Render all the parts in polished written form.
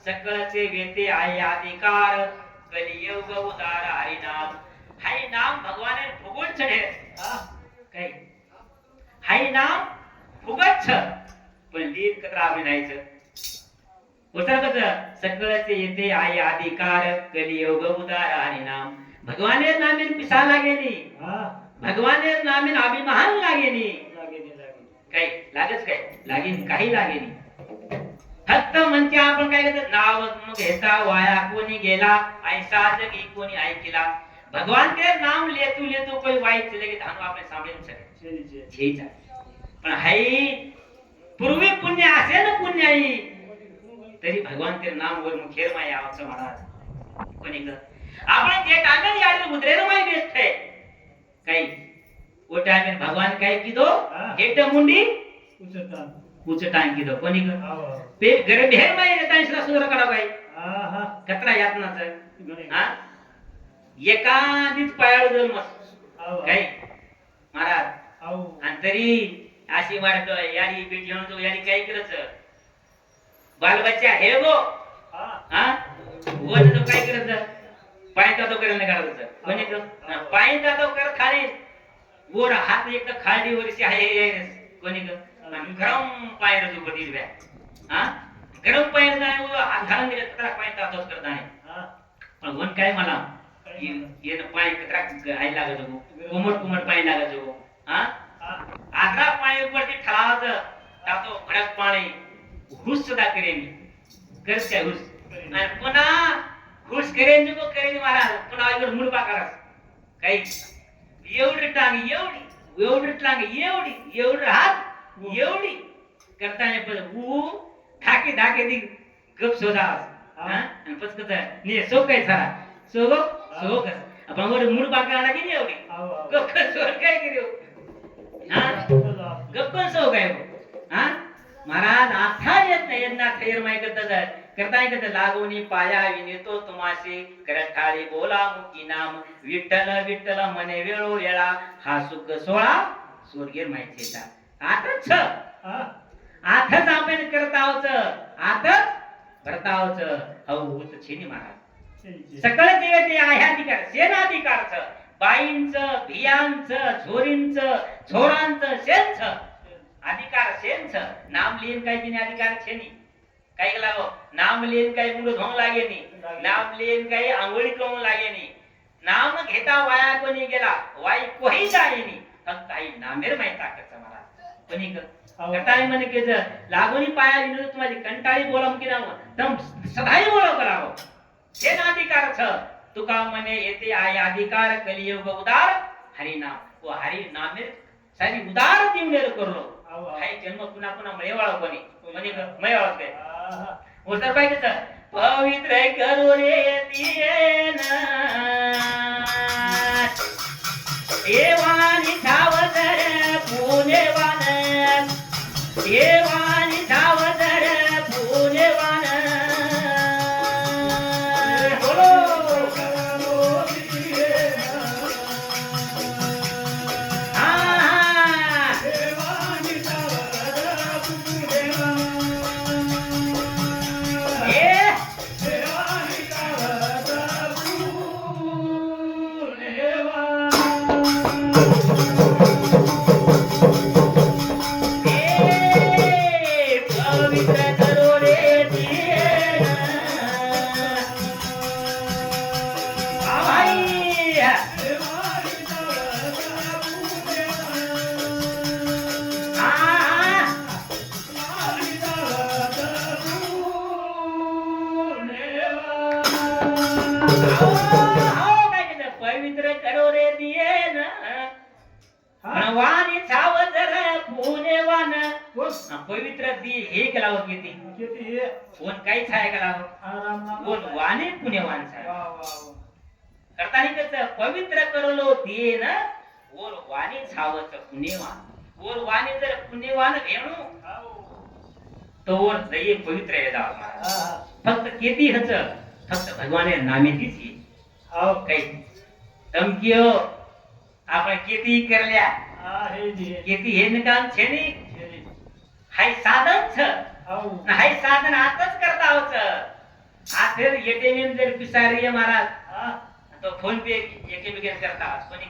सकळचे वेते आहे अधिकार कलियुग उदार हरि नाम हाय नाम भगवाने फुगुन चढे काय हाय नाम फुगत छ पण लीन कत्र अभिनयाचं उतर सकळचे येते आहे अधिकार कलियुग उदार हरि नाम भगवाने नामेन पिसा लागेनी भगवाने नामेन अभिमान लागेनी काय लागच काय लागेन काही लागेनी फक्त म्हणते आपण काय करतो नाव घेता वाया कोणी गेला ऐसा जगी कोणी ऐकला भगवान के नाम लेतू लेतू कोई वाईट चले गए धानो आपने सामने सके ठीक है पण हाई पूर्वी पुण्य असे ना पुण्य आई तरी भगवान के नाम वर मुखेर माय आवचं महाराज कोणी कर आपण जे टांगन याडे मुद्रेर माय बेस्ट है काही वो टाइम भगवान काय कीधो हेट मुंडी उचटान कीधो कोणी कर पे घरे बेर माय येतांसला सुधर काढा बाई कतरा यातनाच हा एकादीच पायाळ जन्मस काही महाराज आणि तरी अशी वाटत यारी बेटी घेऊन तो यारी काय करच बाल बच्चा हे गो हा वो तो काय करत पायता तो करे नाही करत कोणी कर पायता तो कर खाली वर हात एक तर खाली वरची आहे कोणी कर गरम पाय रजू बदील बॅ हा गरम पाय जाणे वो हात घालून दिले तर पायता तोच करत नाही पण वन काय मला ये पाय कतरा आई लागत हो कुमट पाय लागत हो हा आग्रा पाय वरती ठरावत तातो खडक पाणी हुस सदा करेनी करत काय हुस आणि पुन्हा हुस करेन जो करेन महाराज पुन्हा इकडे मुडपा करास काही एवढी टांग एवढी टांग एवढी हात एवढी करताना पण ढाके ढाके दी गप सोदा हा आणि पस कत ने सो काय सारा सो कस आपण वर मुडपा करणार की एवढी गप सो काय करू हा गप सो काय हा महाराज आथा येत नाही यंदा थैर माय करता लागोनी पाया विनेतो तुमासे करठाळी बोला मुकी नाम विठ्ठल विठ्ठल मने वेळो वेळा हा सुख सोळा स्वर्गीय माहिती आताच आताच आपण करतावच आताच करतावच होत छेनी महाराज सकळ देवते आह्याधिकार सेनाधिकारच बाईंच भियांच झोरींच झोरांच शेंच अधिकार शेंच नाम लिहिन काय तिने अधिकार छेनी काय लावो नाम लिहिन काय मुंड धोंग लागेनी नाम लिहिन काय आंघोळी करून लागेनी नाम घेता वाया कोणी गेला वाई कोही जायनी फक्त आई नामेर माहिती ताकदचा मला कोणी करताय म्हणे के लागोनी पाया विनोद तुम्हारी कंटाळी बोलम की नाव तम सदाई बोलो करावो हे अधिकार छ तुका म्हणे येते आहे अधिकार कलियुग उदार हरि नाम वो हरि नामेर सारी उदार दिवनेर करलो हाय जन्म पुन्हा पुन्हा मयवाळ कोणी म्हणे मयवाळ काय उतर पाहिजे तर पवित्र करू रे दियेना देवानी धावतर पुणेवान देवानी धावतर पुणेवान पवित्र करो रे दिए न वाणी छाव जर पुणेवान पवित्र दी हे केलाव किती कोण काही छाय केलाव कोण वाणी पुण्यवान छाय करतानी कस पवित्र करलो दिए न ओर वाणी छावच पुण्यवान ओर वाणी जर पुण्यवान भेणू तो ओर जय पवित्र हे जाव फक्त किती हच फक्त भगवाने नामे दिसी हाव काही तमकियो आपण किती करल्या किती हे निकाल छेनी हाय साधन छ हाय साधन आताच करता होच आखिर एटीएम जर पिसारी महाराज तो फोन पे एकेबिकेन करता कोणी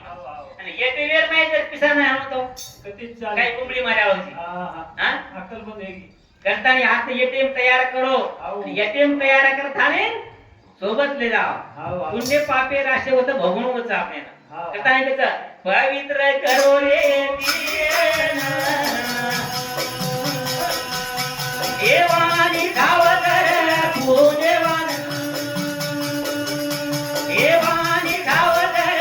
आणि एटीएम माहिती जर पिसा नाही होतो कधीच काय कुंबडी मारावची हा अक्कल बंद आहे करताना हात एटीएम तयार करो एटीएम तयार करताना सोबत ले जाओ पुण्य पापे राशे होत भगवूनच आपल्याला करताना त्याच पवित्र करो रे देवानी धावतर पूजेवान देवानी धावतर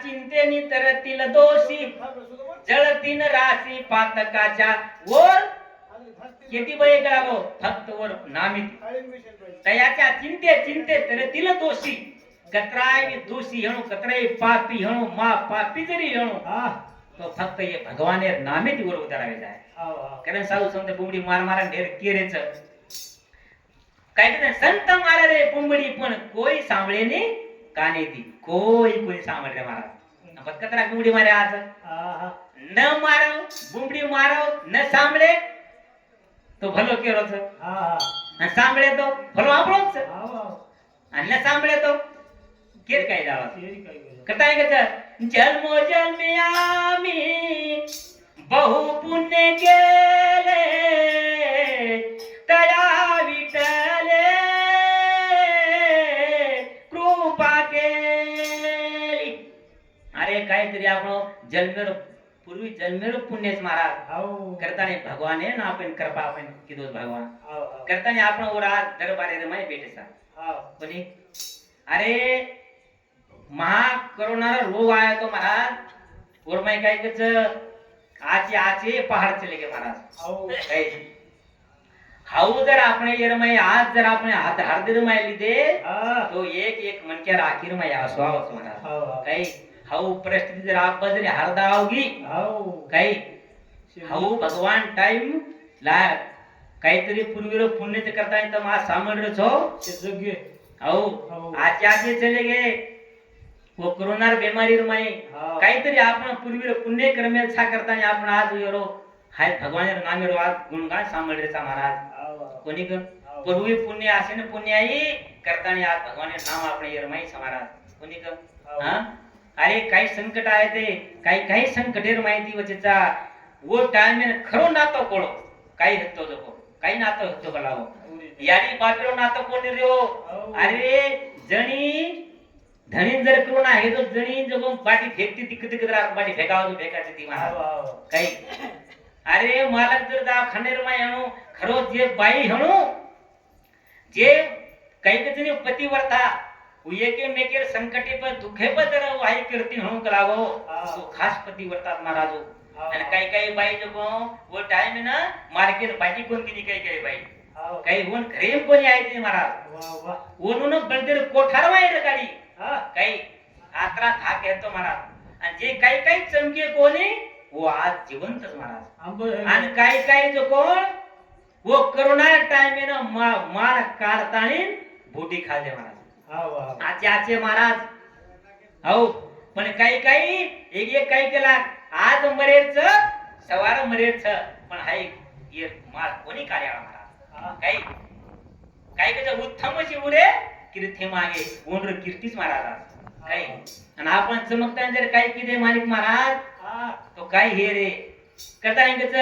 चिंतेनी तरतील दोषी जळतीन राशी पातकाच्या वर किती बळे करावो फक्त वर नामित तयाच्या चिंते तरतील दोषी कतराय दोषी हणो कतराय पापी हणो मा पापी जरी हणो तो फक्त ये भगवान नामित वर उतरावे जाय कारण साधू संत बुंबडी मार ढेर केरेच काय संत मारा रे बुंबडी पण कोई सांभळेने काने दी कोई सांभळे महाराज कतरा बुंबडी मारे आज न मारो बुंबडी मारो न सांभळे तो भलो केरोच सांभळे तो भलो आपलोच आणि न सांभळे तो केर काय जावा कताय कच जन्मो जन्मी आम्ही बहु पुण्य केले तया विठले कृपा केली अरे काहीतरी आपण जन्मेर पूर्वी जन्मेर पुण्यच महाराज करताने भगवान ना आपण कृपा आपण किदो भगवान करताने आपण ओरा दरबारे रे माय बेटेसा कोणी अरे महा कोरोना रोग आया तो महाराज और मैं काय कच आचे पहाड़ चले गए महाराज हाउ जर आपने ये रमाई आज जर आपने हाथ हरदर माय लीधे तो एक मन के आखिर में आसवावच महाराज काही हाउ परिस्थिती जर आप बजरे हरदा होगी काही हाउ भगवान टाइम ला काहीतरी पूर्वीरो पुण्य करता है तो मा सामर्थ्य छो जग्गे हाउ आचे चले गए वो कोरोना बीमारी रमाई काहीतरी आपण पूर्वीरो पुण्य कर्मे छा करता है आपण आज योरो हाय भगवान नामे रो आज गुणगान सामर्थ्यचा महाराज कोणी क पूर्वी पुण्य असे न पुण्याई करताना आज भगवान नाम आपण यरमाई समाराज कोणी क हां अरे काही संकट आहे ते काही संकटेर माहिती वचेचा वो टाइम में खरो नातो कोळो काही हत्तो जो काही नातो हत्तो कलावो यारी बापरो नातो कोणी रियो अरे जणी धणी जर करून आहे तो जणी जगो बाटी फेकती तिक बाटी फेकावतो फेकाची ती महाराज काही अरे मालक जर दवाखानेर माय हणो खरो जे बाई हणो जे काही कजनी पतिव्रता उयेके मेकेर संकटे पर दुखे पर तर वाही कीर्ती हणो कलावो तो खास पतिव्रता महाराजो आणि काही बाई जगो वो टाइम ना मार्केट बाटी कोणती नी काही बाई काही होन घरेम कोणी आहे ते महाराज वनुन बळदेर कोठार वायर गाडी काही आत्रा धाक येतो महाराज आणि जे काही चमके कोणी वो आज जिवंतच महाराज आणि काही जो कोण वो कोरोना टाइम में ना मार काढतानी बोटी खाले महाराज आचे महाराज हो पण काही एक काही केला आज मरेच सवार मरेच पण हाय ये मार कोणी काढ्या महाराज काही त्याचा उत्तमची उरे कीर्ती मागे ओनर कीर्तीच महाराज काही आणि आपण चमकता जर काही किदे मालिक महाराज तो काय हे रे कथा कच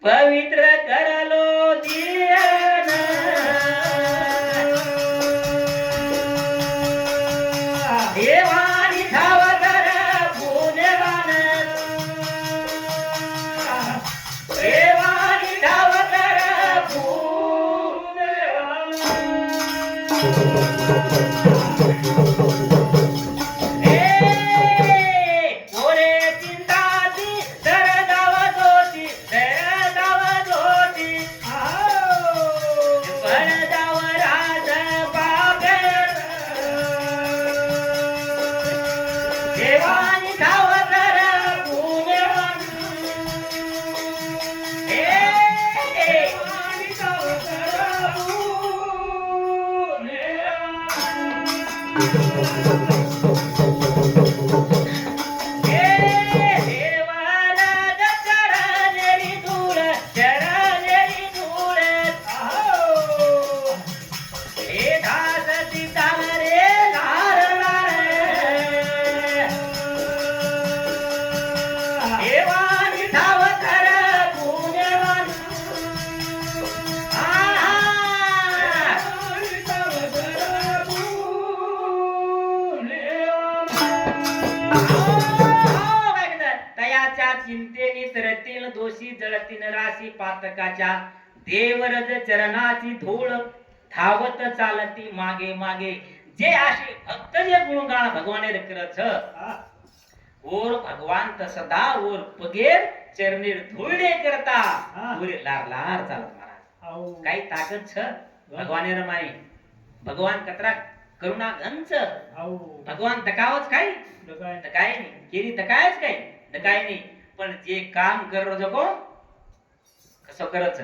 पवित्र करलो दियन देवानी धावतर पुण्यवान देवानी धावतर पुण्यवान तयाच्या चिंतेने तरतील दोषी जळतीन राशी पातकाच्या देवरज चरणाची धूळ धावत चालती मागे मागे जे असे भक्त जे गुणगान भगवाने करत ओर भगवान सदा ओर पगेर चरणीर धुळणे करता ओरे लार लार चालत महाराज काही ताकद छ भगवाने रमाई भगवान कतरा करुणा घनच भगवान तकावच काही तकाय नाही केली तकायच काही तकाय नाही पण जे काम कर जगो कसं करच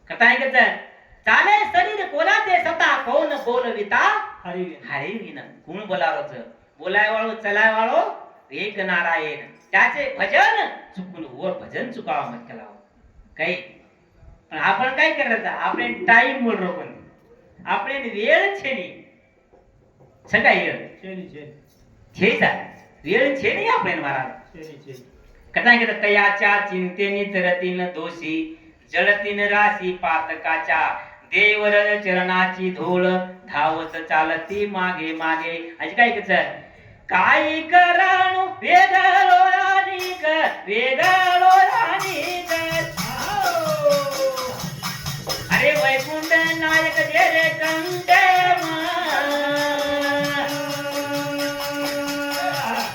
कथा ऐकच चाले शरीर कोणाचे सता कोण बोलविता हरी विन कोण बोलावच बोलाय वाळो चलाय वाळो एक नारायण त्याचे भजन चुकून वर भजन चुकावा मत केला काही पण आपण काय करायचं आपण टाइम मोड रोखून आपण वेळ छेनी सकाळी छेचा वेळ छेनी आपण महाराज कथा घेतात तयाच्या चिंतेने तरतीन दोषी जळतीन राशी पातकाच्या देवर चरणाची धूळ धावत चालती मागे मागे अशी काय करायचं काय कराणू वेगळो राणीक वेगळो राणीक अरे वैकुंठ नायक जे रे कंठे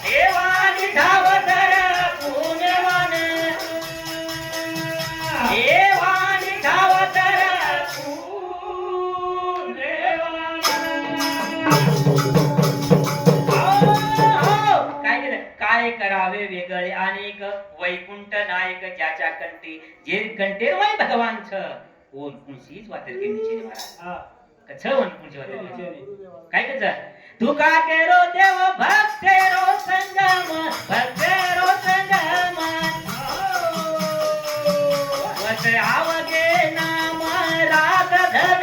देवानी धावतर पुण्यवान देवानी धावतर काय करावे वेगळे अनेक वैकुंठ नायक ज्याच्या कंठी जे कंठे वै भगवान छ ओन कुणशीच वाटेल के नीचे महाराज कछ ओन कुणशी वाटेल काय कच तू का केरो देव भक्तेरो संगम भक्तेरो संगम वस आवगे नाम राग धन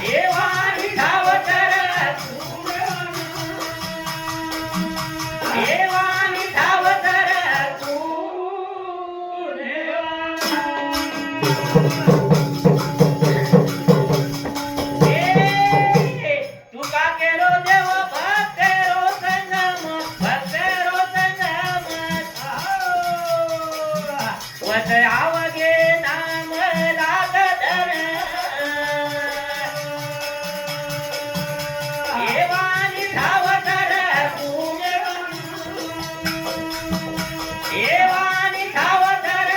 देवानी धावतर देवानी धावतर तुका केरो देव भक्तेरो संगम भक्तेरो संगम वस आवगे नाम राग धन देवानी धावतर देवानी धावतर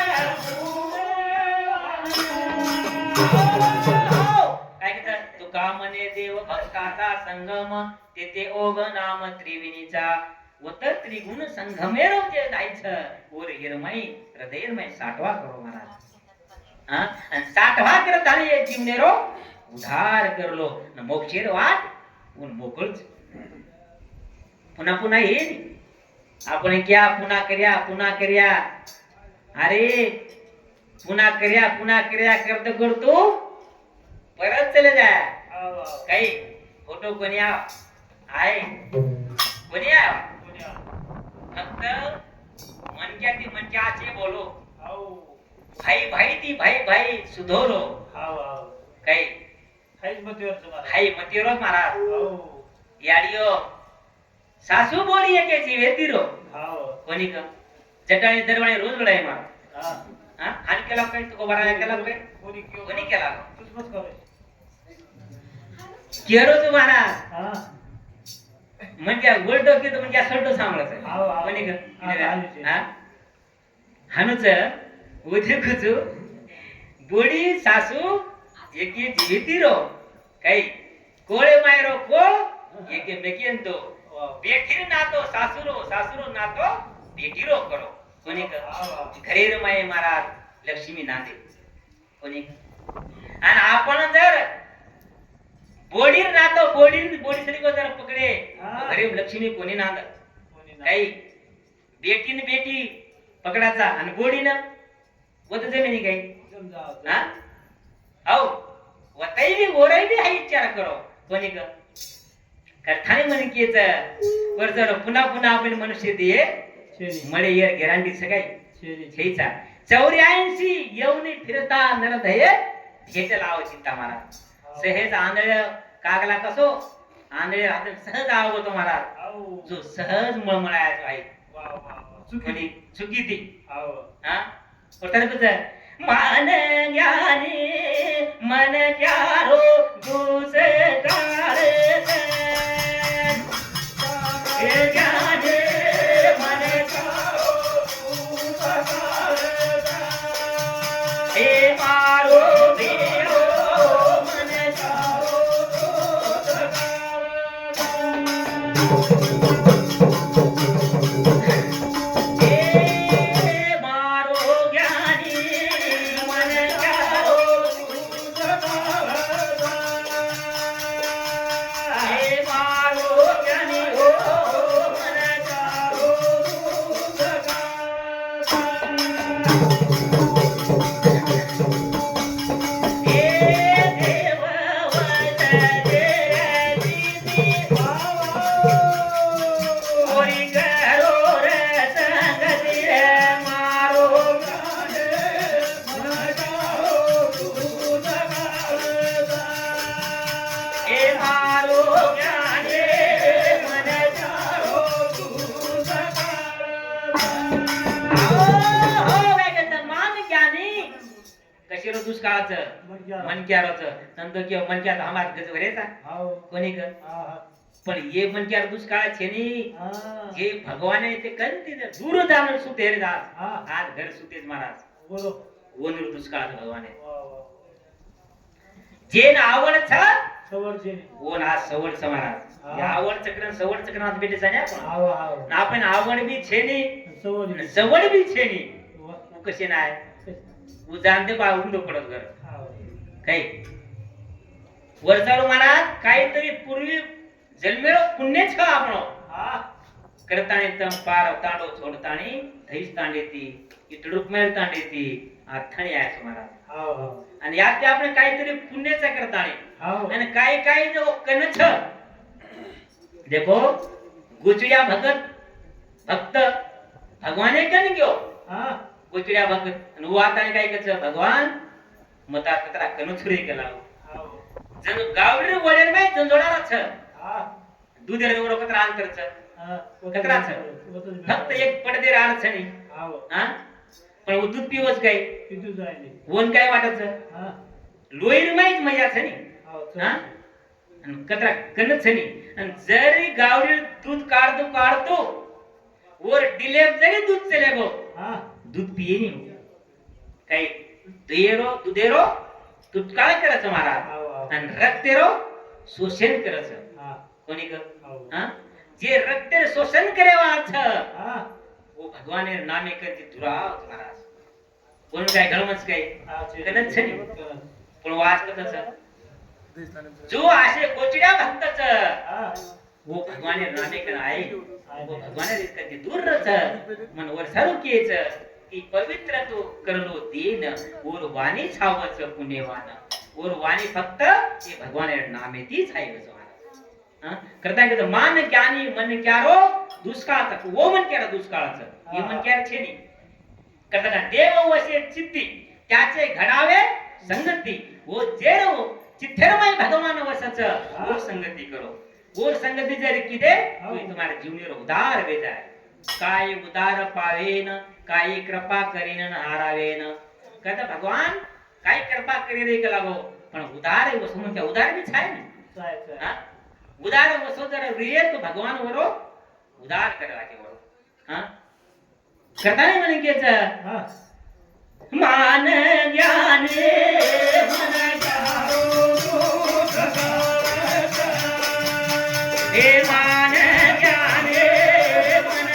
काय म्हणतात तुका म्हणे देव भक्ताचा संगम तेथे ओघ नाम त्रिविनीचा वत त्रिगुण संगमेरो जे जायचं ओर हिरमय हृदयमय साठवा करो महाराज हा आणि साठवा करत आले ये जीवनेरो उधार करलो न मोक्षेर वाट उन मोकळच पुन्हा पुन्हा येईल आपण क्या पुन्हा कर्या अरे पुन्हा कर्या करत करतो परत चले जा काही फोटो कोणी आहे कोणी फक्त मनक्याचे बोलो भाई ती भाई सुधोरो काही हाई मतीवर महाराज याडियो सासू बोली एके जीवेतीरो कोणी का जटाळी दरवाणी रोज लढाई मार आणि केला काही तो बरा केला काही कोणी केला केरो तू महाराज म्हणजे गोल्ड की तो म्हणजे सल्टो सांभाळायचं कोणी का हानुच उद्योगचू बोडी सासू एके जीवेतीरो काही कोळे मायरो कोळ एके बेकियंतो बेठीर नातो सासुरो नातो बेठीरो करो कोणी घरेर माये महाराज लक्ष्मी नांदे कोणी आणि आपण जर बोडीर नातो बोडी सरी को जर पकडे घरे लक्ष्मी कोणी नांद काही बेटीन बेटी पकडाचा आणि बोडीनं वत जमिनी काही हा औ वतई भी गोराई भी हाई विचार करो कोणी का कथाने म्हणे कीच वरजर पुन्हा आपण मनुष्य दिये मळे येर गॅरंटी सगळी छेचा 84 येऊन फिरता नरधय भेट लाव चिंता महाराज सहेज आंधळ कागला कसो आंधळे राहते सहज आवडतो महाराज आहो जो सहज मळमळायचो आहे वा वा वा चुकी कोणी चुकी ती आहो हा पटकन कसं मान ज्ञानी मन चारो दुस काळ हे ज्ञानी मन चारो दुस काळ हे मारो देव मन चारो दुस हे मारो ज्ञानी मन चारो दुस काळ हे मारो ज्ञानी हो मन चारो दुस काळ हे देव वत देती ओरी करो रे संगती रे मारो हे मारो ज्ञाने मन चारो मान ज्ञानी कशी रो दुष्काळाचं मनक्याराचं नंतर किंवा मनक्यात आम्हाला गज भरेचा आहो कोणी कर हा पण ये मनक्यार दुष्काळ छेनी हा जे भगवान आहे ते कंती दूर जाणार सुतेर जा हा आज घर सुतेज महाराज बोलो वनर दुष्काळ भगवान आहे वा वा जे ना आवड छ सवरचे ओन आज सवड महाराज या आवड चक्र सवड चक्रात भेटे जाणे आपण आहो आहो ना आपण आवड बी छेनी सवरचे सवड बी छेनी वा तू कशी नाही तू जाणते बा उंदो पडत घर आहो काही वरचालू महाराज काहीतरी पूर्वी जन्मेरो पुण्य छ आपण हा करताणी तम पार तांडो छोडताणी धैस तांडेती इटडूक मेल तांडेती आथणी आहे महाराज आहो आहो आणि यात ते आपण काहीतरी पुण्याचा करताणी आहो आणि काही जो कनछ देखो गुचड़िया भक्त भगवाने कन गयो हा गुचड़िया भक्त नु आता काय कच भगवान मता कतरा कनुछुरी केला आहो जन गावडे वडेर मै जंजोडारा छ हा दुधेर एवढं कतरा अंतर छ हा कतरा छ फक्त एक पडदे राड छ नी आहो हा पण वो दूध पिवच काय किती जायले वोन काय वाटत छ हा लोईर मैच मजा छ नी आहो हा आणि कतरा कनच छ नी आणि जरी गावडे दूध काढतो वर डिलेप जरी दूध चले गो हा दूध पिये नी काही दुधेरो दूध काय करायचं महाराज आहो आहो आणि रक्तेरो शोषण करायचं हा कोणी कर आहो हा जे रक्तेर शोषण करे वाच हा वो भगवान नामे करते दुराव महाराज कोण काय घडमच काय हा कनच छनी पण वाचलं तसं जो असे गोचड्या भक्तच हा वो भगवान नामे कर आहे वो भगवान करते दूर रच मन वर सारू केच की पवित्र तो करलो दीन और वाणी छावच पुण्यवान और वाणी फक्त हे भगवान नामे तीच आहे महाराज करता की मान ज्ञानी मन क्यारो दुष्काळाचा वो मन क्यारा दुष्काळाचं हे मन क्यार छे नी करता का देव वसे चित्ती त्याचे घडावे संगती वो जेरो चित्थेरमय भगवान वसच वो संगती करो वो संगती जर किदे तो तुम्हारे जीवनी उदार वेजाय काय उदार पावेन काय कृपा करेन हारावेन कहता भगवान काय कृपा करे रे लागो पण उदार वसो म्हणजे उदार भी छाय ना हां उदार वसो जर रे तो भगवान वरो उदार करवाचे वरो हां करता नाही म्हणे केच हा मान ज्ञान मन चारो हे मान ज्ञान मन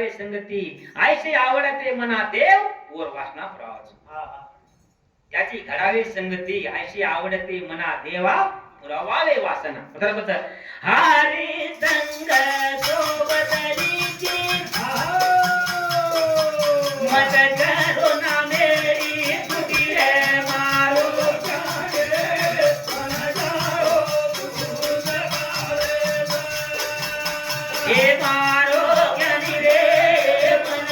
पुरावे संगती आयशी आवडते मना देव वर वासना पुरावाच त्याची घडावे संगती आयशी आवडते मना देवा पुरावावे वासना बरोबर हरी संग सोबतरीची मत करो ना मेरी तुझी रे मारो हे मारो ज्ञानी रे मन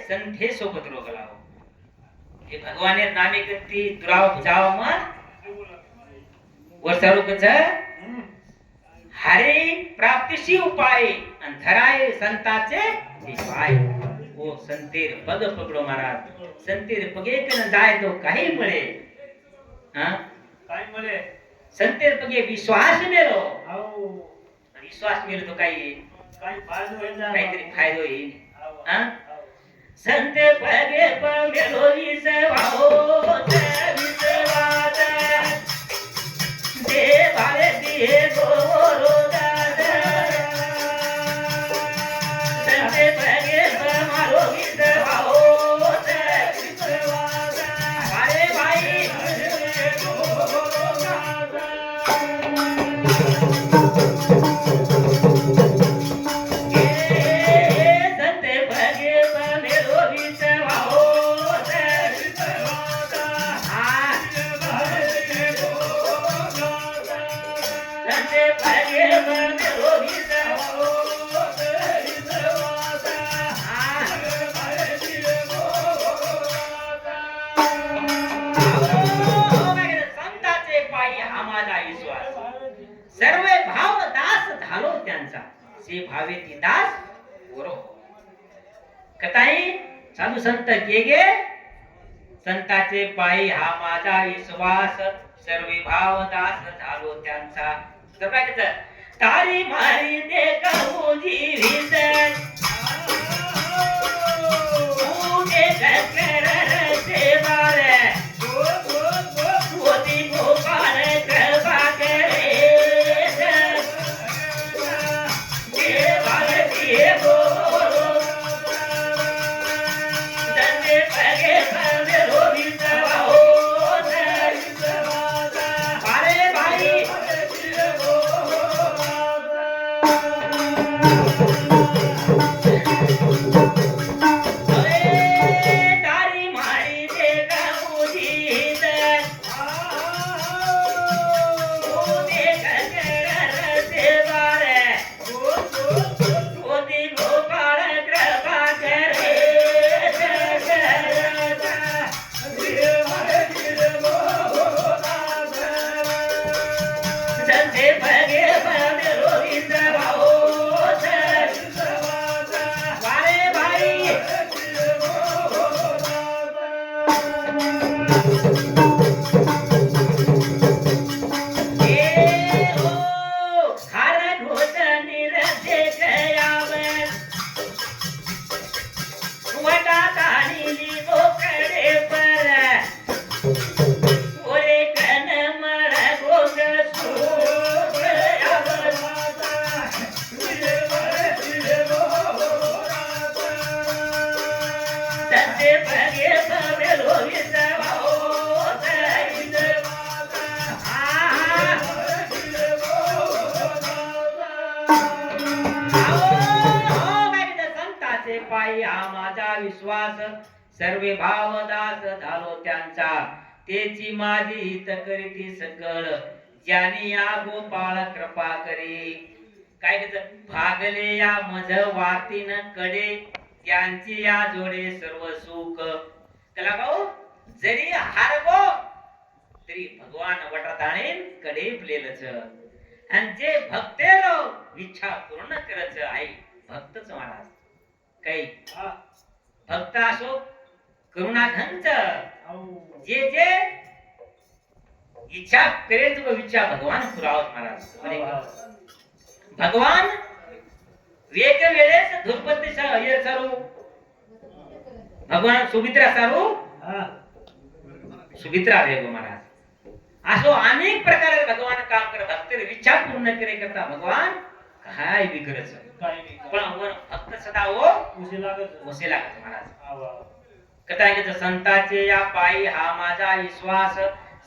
संथे सोबत रोगला हे भगवाने नामे करती दुराव जाव मन वर्षारू कच हरे प्राप्तीशी उपाय आणि धराय संताचे पाय ओ संतेर पग पकडो महाराज संतेर पगे कन जाय तो काही मिळे हां काय म्हणे संतेर पगे विश्वास मेलो आहो विश्वास मेलो तो काही फायदो होईल काहीतरी फायदो येईल हां संते पगे पमेलो विसवाओ विसवादा दे भाले दिए गोरो दादा संते पगे पमारो विसवाओ विसवादा अरे भाई सर्व भाव दास झालो त्यांचा से भावे ती दास ओरो कथाई साधू संत गेगे संताचे पायी हा माझा विश्वास सर्व भाव दास झालो त्यांचा तारी मारी दे कहू जीवित विश्वास सर्वे भाव दास झालो त्यांचा तेची माझी हित करीती सकळ ज्यानी या गोपाळ कृपा करी काय कहत भागले या मज वातीन कडे त्यांची या जोडे सर्व सुख त्याला गाऊ जरी हारगो तरी भगवान वटताणीन कडे फुलेलच आणि जे भक्तेरो इच्छा पूर्ण करच आहे भक्तच महाराज काही भक्त असो करुणाधनच जे जे इच्छा करेल तो इच्छा भगवान पुरावत महाराज भगवान वेग वेळेस धुरपती सारू भगवान सुमित्रा सारू सुमित्रा रे महाराज असो अनेक प्रकारे भगवान काम कर भक्त इच्छा पूर्ण करे करता भगवान काय बी करच पण भक्त सदा हो उसे लागत महाराज कथा आहे संताचे या पायी हा माझा विश्वास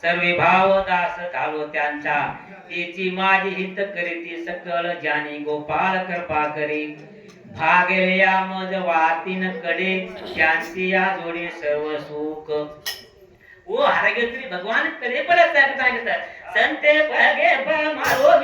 सर्वे भाव दास झालो त्यांचा तेची माझी हित करीती सकळ ज्यानी गोपाळ कृपा करी भागले या मज वातीन कडे त्यांची या जोडे सर्व सुख वो हरगेत्री भगवान करे परत सांगतात संते भागे मारो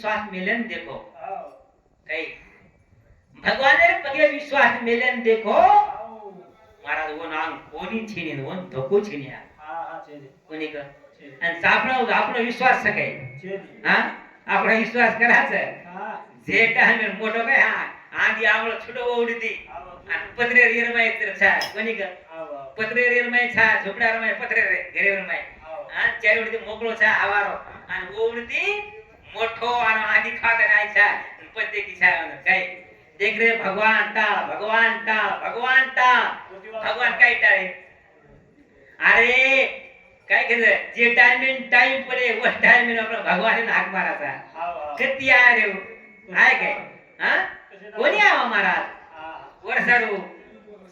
विश्वास मिलन देखो कई भगवान पगे विश्वास मिलन देखो महाराज वो नाम कोणी छीनीन वो धोको छीनिया कोणी का आणि आपला विश्वास सकाय हां आपला विश्वास करायचा जे टाइम मोठो काय हा आधी आवळ छोटो ओढती आणि पत्रे रेर माय तर छा कोणी का पत्रे रेर माय छा झोपडार माय पत्रे रेर माय हा चार ओढती मोकळो छा आवारो आणि ओढती मोठो आणि आधी खात नाहीचा पत्ते की छा काय देख रे भगवान भगवान काय टाळे अरे काय केलं जे टाइम पडे वो टाइम आपण भगवान हाक मारायचा किती आहे रे आहे काय हा कोणी आवा महाराज वर सरू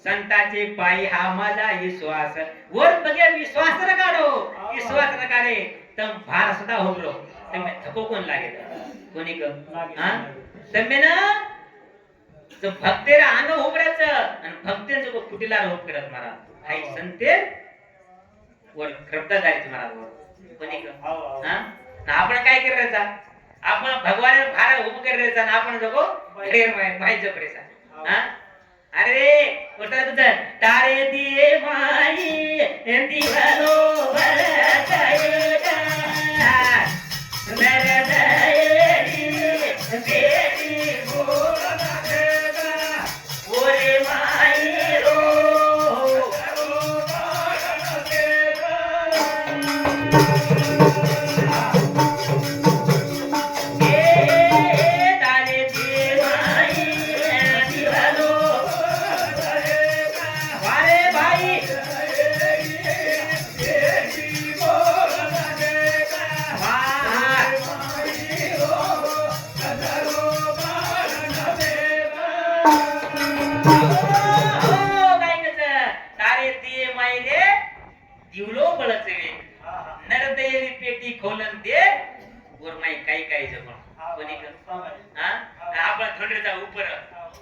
संताचे पायी हा माझा विश्वास वर बघे विश्वास न काढो विश्वास न काढे तर भार सदा होगलो तमे थको कोण लागेल कोणी क हा तमे ना तो भक्तेरा आंग होबराचं आणि भक्तेंचं को कुटीला होब करत महाराज हाय संते वर करता जायचं महाराज वर कोणी क हा ना आपण काय करायचा आपण भगवान भार होब करायचा आणि आपण जगो ढेर मायचं प्रेसा हा अरे कोटा तुझं तारे दिए माई दिवालो भरताय मेरे दयेरी तेरी बोल देगा ओरे माई रो दिवलो बळचे नरदयेरी पेटी खोलन दे वर माई काय जमण कोणी हा आपण थोडेचा उपर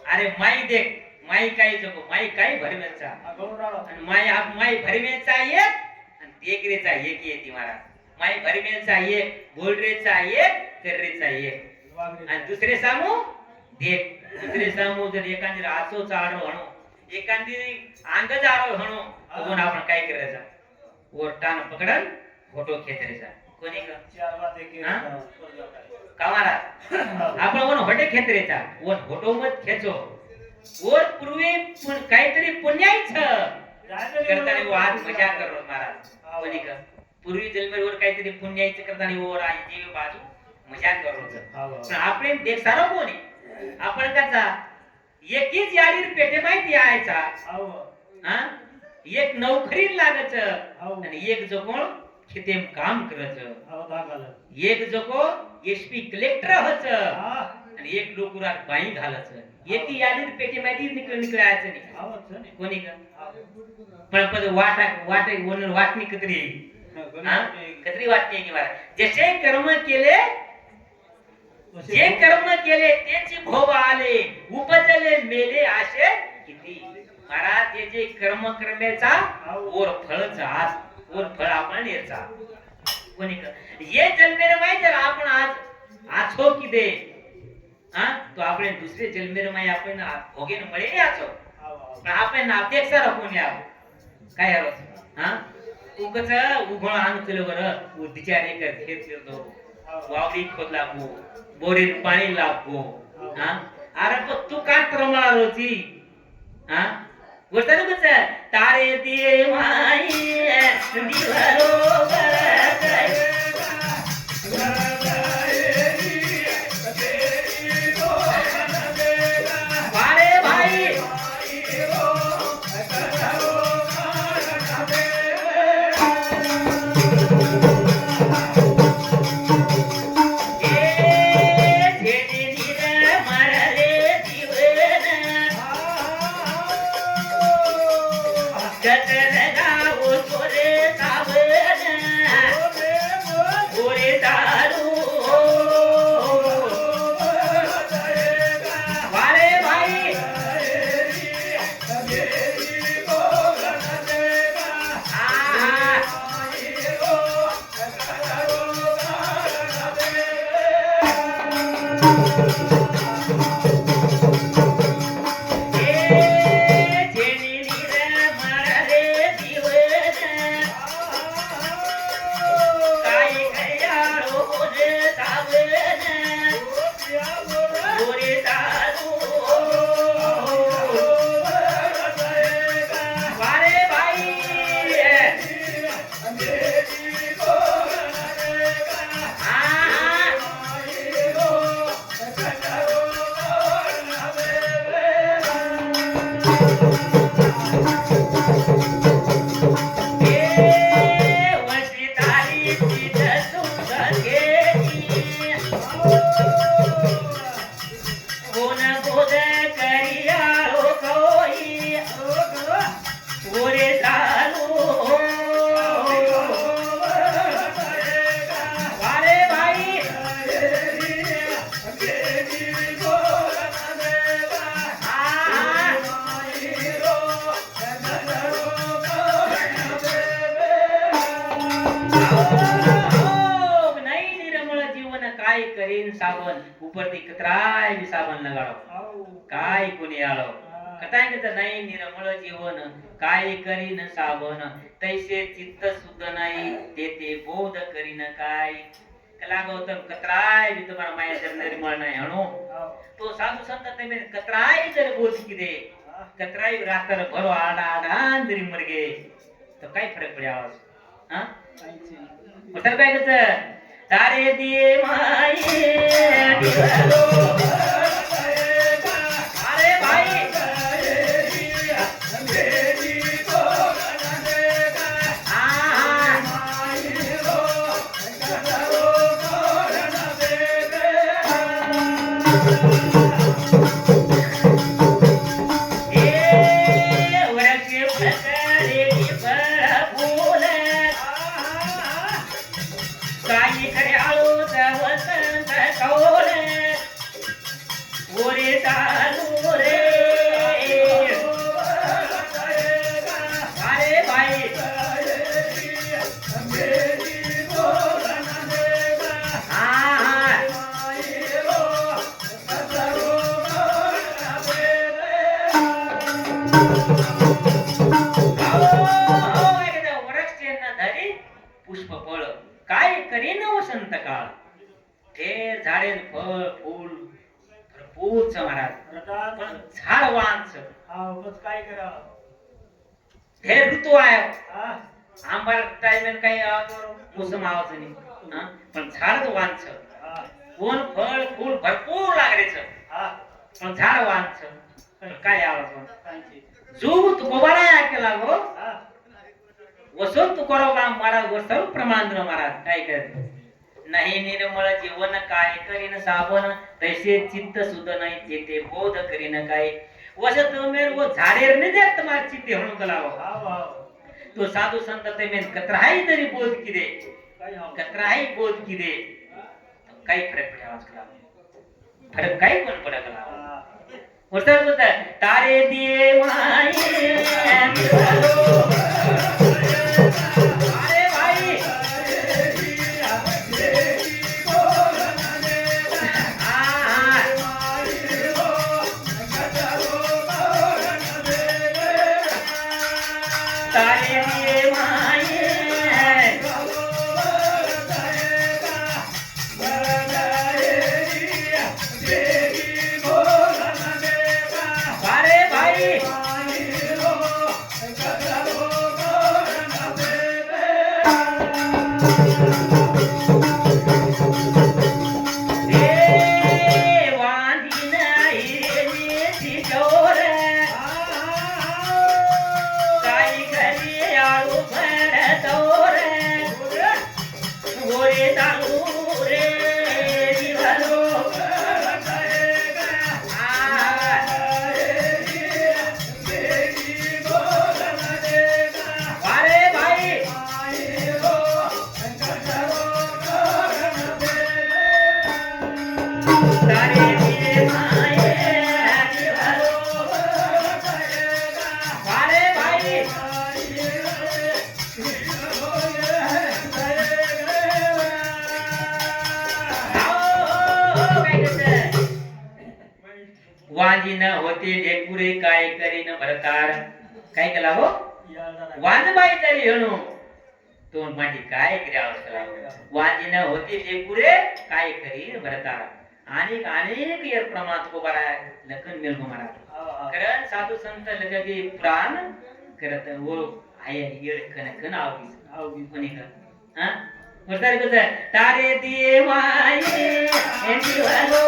अरे माई देख माई काय जगो माई काय भरमेचा आणि माई भरमेचा एक आणि देखरेचा एक येती महाराज माई भरमेचा एक बोलरेचा एक कररेचा एक आणि दुसरे सामू देख दुसरे सामू जर एकाने आचो चाडो आणो एखादी अंग जाळो म्हणू बघून आपण काय करायचा ओरटान पकडन फोटो खेचायचा कोणी का चार बात एक हा? कामाला आपण वन होटे खेचरेचा वन फोटो मत खेचो वर पूर्वी काहीतरी पुण्याचं करताना वो आज मजा करो महाराज कोणी का पूर्वी जन्मेवर काहीतरी पुण्याचं करताना वर आई देव बाजू मजा करो पण आपण देख सारा कोणी आपण कसा एकीच याडीर पेटे माहिती आयचा हा एक नोकरी लागच आणि एक जो कोण खेते काम करच एक जो को एसपी कलेक्टर होच आणि एक लोकुरात बाई घालच एकी याडीर पेटे माहिती निकळायचं नाही कोणी का पण वाट वाटणी कतरी कतरी वाटणी की मला जसे कर्म केले जे कर्म केले तेच भोग आले उपजले मेले आशे किती महाराज हे जे कर्म करण्याचा और फळचा आज और फळ आपण याचा कोणी ये जन्मेर माहिती जर आपण आज आछो की दे हा तो आपण दुसरे जन्मेर माही आपण भोगेन मळे आछो पण आपण अपेक्षा राखून या काय हरो हा उगच उघळ आणतो बरं उद्दिचारे कर खेत करतो वावडी खोद लागो बोरीत पाणी लागो हा अरे पण तू का त्रमळा रोची हा गोष्ट कस तारे दिए माई दिवारो वारे भाई साबण उपरती कतराय बी साबण लगाडो काय कोणी आलो कताय कत नाही निर्मळ जीवन काय करीन साबण तैसे चित्त शुद्ध नाही तेते बोध करीन काय कला गौतम कतराय बी तुम्हारा माया जर निर्मळ नाही हणो तो साधू संत ते कतराय जर बोध की दे कतराय रात्र भरो आडा आडा जरी मर गे तो काय फरक पडे आवाज हां मतलब काय कत तारे दिए माई अरे भाई पुष्प फळ काय करीन वसंत काळ ठेर झाडे फळ फूल भरपूरच महाराज रटात पण झाड वांच हा बस काय करा हे ऋतू आहे हा आंबा टाइम काही मोसम आवाज नाही हा? पण झाड वांच हा कोण फळ फूल भरपूर लागरेच हा पण झाड वांच काय आवाज कांची जो तुकोबारा केला गो हा वसंत तुकोबा महाराज व सर्व प्रमाण महाराज काय करते नाही निर्मळ जीवन काय करीन साबन तैसे चित्त सुध नाही जेते बोध करीन काय वसत मेर वो झाडेर ने देत तुम्हार चित्ते म्हणून कलाव हा वा तो साधू संत ते मेन कतराही तरी बोध की दे काय हा कतराही बोध की दे काही फरक पडे आवाज कलाव फरक काही पण पडा कलाव वसत होता तारे दिए माये अरे भाई तारे दिए माये अरे भाई ए वांदी नाही रे तिजोर काही घरी आळू भरतोर गोरे तांदूळ रे दिवलो अरे भाई तारे दिए माये अरे भाई वांजी न होते लेकुरे काय करीन भरतार काय केला हो या जरा वाजबाई तरी हेणू तो माटी काय क्रियावर केला वांजी न होते लेकुरे काय करीन भरतार अनेक अनेक या प्रमाणात को बरा लखन मेल को मारा हा कारण साधू संत लगे प्राण करत वो आहे येळ कन कन आवगी आवगी कोणी का हां वरतारी कसं तारे दिए माये ए दिवालो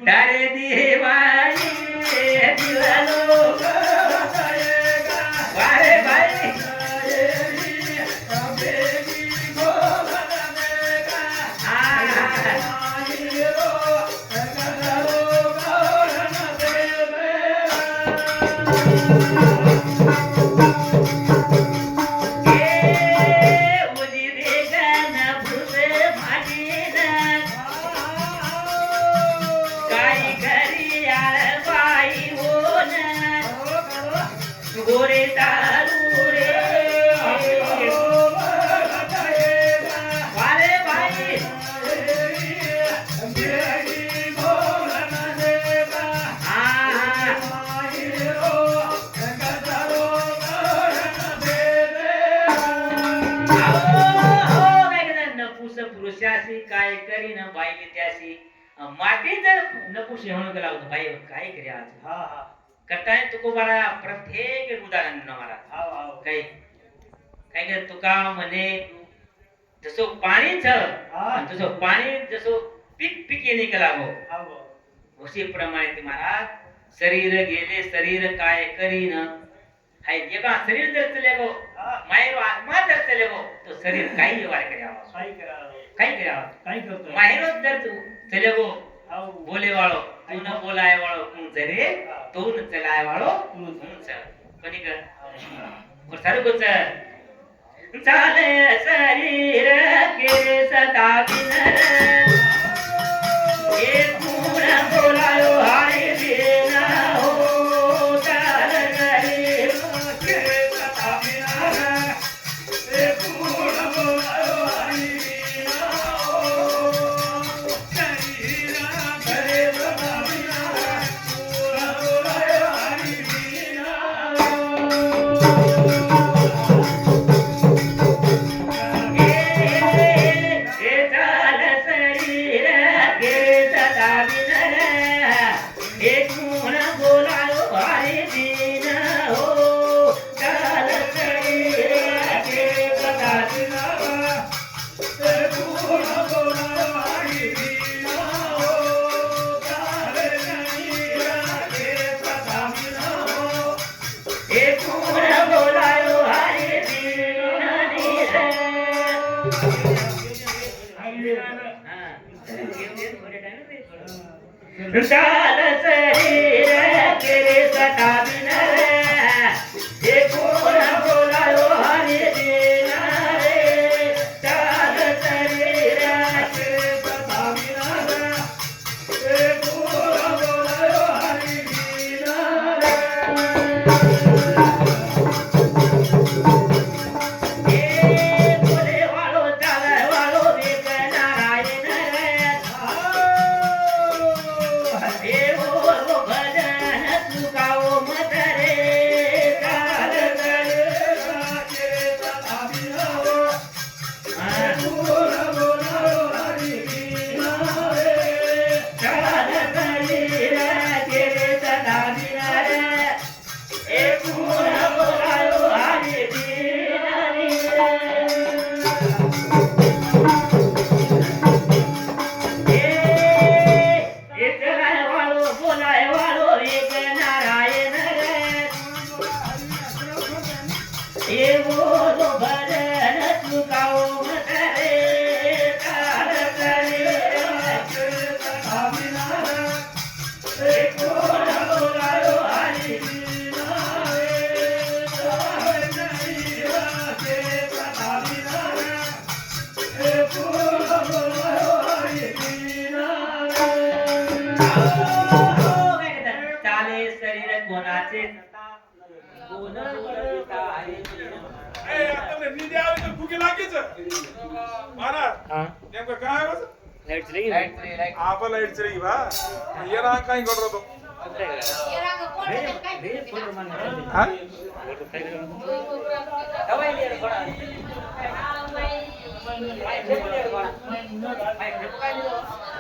तारे दिए माये दिवालो अरे भाई गोरे तारू रे अरे भाई नपुस पुरुषाशी काय करीन बाई त्याशी माती जर नपुस म्हणून गेला होता बाई काय करी आज हा हा करताय तुको बारा प्रत्येक एक उदाहरण देणार मला हा काही काय काय तुका म्हणे जसं पाणी छ तसं पाणी जसं पीक पीक येणे केला हो हा उसी प्रमाणे ते महाराज शरीर गेले शरीर काय करीन हाय एका शरीर जर चले गो माहेर आत्मा जर चले गो तो शरीर काही व्यवहार करावा काय करा काही करावा काय करतो माहेर जर चले गो हाव बोले वाळो तू न बोलाय वाळो तू जरे तू न चलाय वाळो तू चल कोणी कर और सारू को चल चाले शरीर के सदा बिनर एक चाल शरीर तेरे सता बिन रे ये कौन बोलायो हरि दीना रे चाल शरीर तेरे सता बिन रे ये कौन बोलायो हरि दीना रे चाले शरीर कोणाचे कोण बोलता आहे Bye.